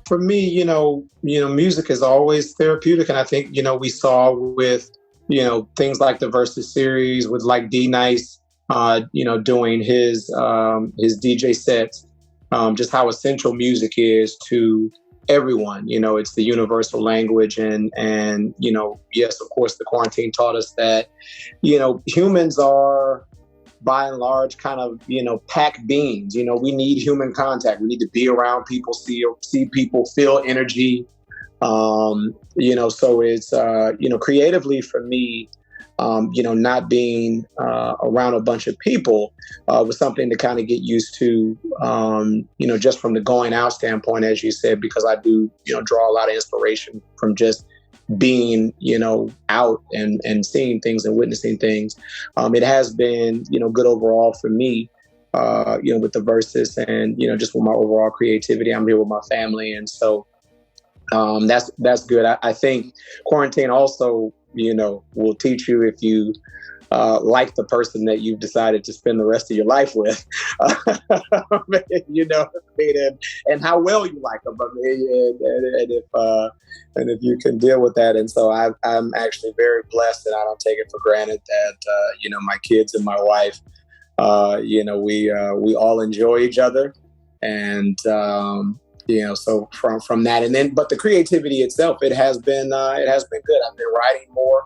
for me, music is always therapeutic. And I think, we saw with, things like the Versus series with like D-Nice, doing his DJ sets, just how essential music is to everyone. It's the universal language. And yes, of course, the quarantine taught us that, humans are by and large kind of, pack beings. We need human contact. We need to be around people, see people, feel energy. So it's, creatively for me, not being around a bunch of people was something to kind of get used to, just from the going out standpoint, as you said, because I do, draw a lot of inspiration from just being, out and seeing things and witnessing things. It has been, good overall for me, with the Versus and, just with my overall creativity. I'm here with my family. And so that's good. I think quarantine also, will teach you if you like the person that you've decided to spend the rest of your life with, and how well you like them. And if you can deal with that. And so I'm actually very blessed, and I don't take it for granted that, my kids and my wife, we all enjoy each other. And, so from that, and then, but the creativity itself, it has been good. I've been writing more,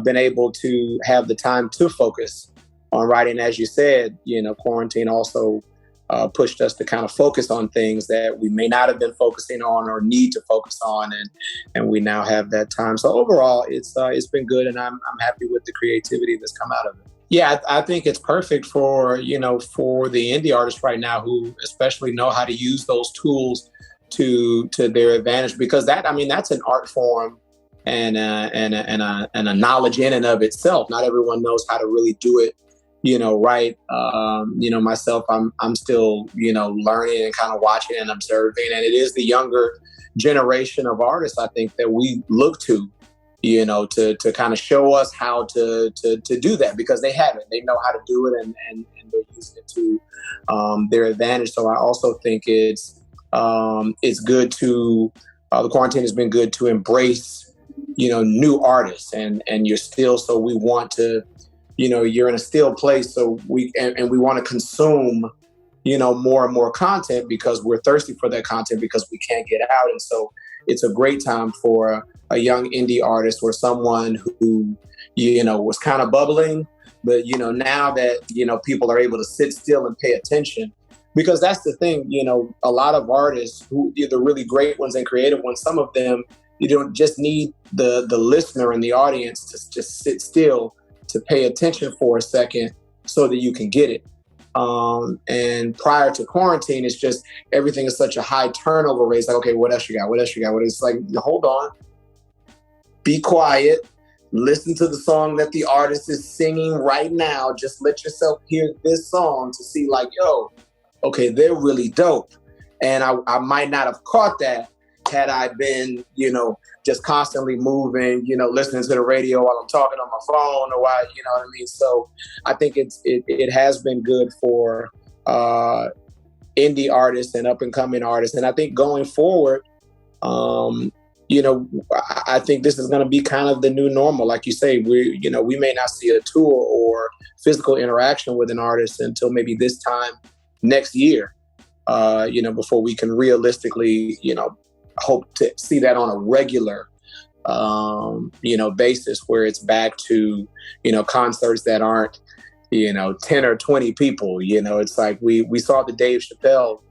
been able to have the time to focus on writing. As you said, quarantine also pushed us to kind of focus on things that we may not have been focusing on or need to focus on. And we now have that time. So overall, it's been good, and I'm happy with the creativity that's come out of it. Yeah, I think it's perfect for the indie artists right now who especially know how to use those tools to their advantage, because that's an art form and a knowledge in and of itself. Not everyone knows how to really do it, right. Myself, I'm still, learning and kind of watching and observing. And it is the younger generation of artists, I think, that we look to, to kind of show us how to do that, because they have it. They know how to do it, and they're using it to their advantage. So I also think it's good to, the quarantine has been good to embrace, new artists, and you're still, so we want to, you're in a still place. So we want to consume, more and more content, because we're thirsty for that content, because we can't get out. And so it's a great time for a young indie artist or someone who, was kind of bubbling, but, now that, people are able to sit still and pay attention, because that's the thing, a lot of artists who are the really great ones and creative ones, some of them, you don't just need the listener and the audience to just sit still, to pay attention for a second so that you can get it. And prior to quarantine, it's just, everything is such a high turnover rate. It's like, okay, what else you got? What else you got? It's like, hold on, be quiet, listen to the song that the artist is singing right now. Just let yourself hear this song to see like, yo, okay, they're really dope. And I might not have caught that had I been, just constantly moving, listening to the radio while I'm talking on my phone, or while, you know what I mean? So I think it has been good for indie artists and up and coming artists. And I think going forward, I think this is going to be kind of the new normal. Like you say, we may not see a tour or physical interaction with an artist until maybe this time next year, before we can realistically, hope to see that on a regular, basis, where it's back to, concerts that aren't, 10 or 20 people. It's like we saw the Dave Chappelle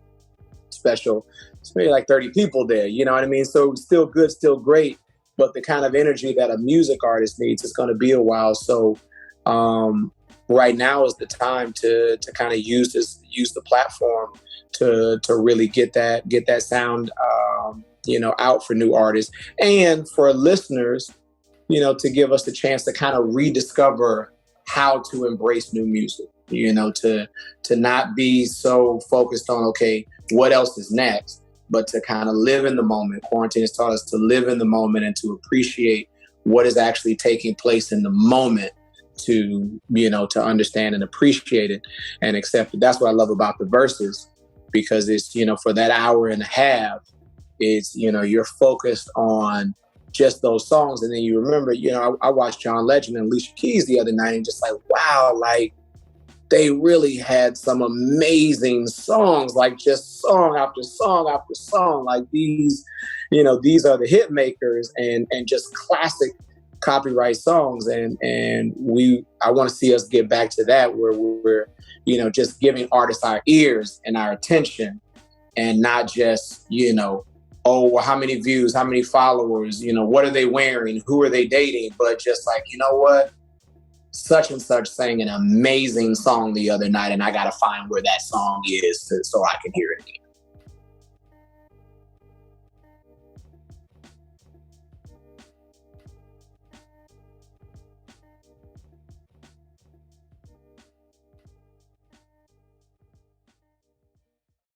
special. It's maybe like 30 people there. You know what I mean? So still good, still great. But the kind of energy that a music artist needs is going to be a while. So right now is the time to kind of use the platform to really get that sound, out for new artists, and for listeners, to give us the chance to kind of rediscover how to embrace new music, to not be so focused on, okay, what else is next, but to kind of live in the moment. Quarantine has taught us to live in the moment and to appreciate what is actually taking place in the moment, to understand and appreciate it and accept it. That's what I love about the Verses, because it's, for that hour and a half, it's, you know, you're focused on just those songs. And then you remember, you know, I watched John Legend and Alicia Keys the other night and just like, wow, like they really had some amazing songs, like just song after song after song. Like these, you know, these are the hit makers and just classic copyright songs. And I want to see us get back to that where we're, you know, just giving artists our ears and our attention and not just, you know, oh, well, how many views, how many followers, you know, what are they wearing, who are they dating, but just like, you know what, such and such sang an amazing song the other night and I got to find where that song is so I can hear it again.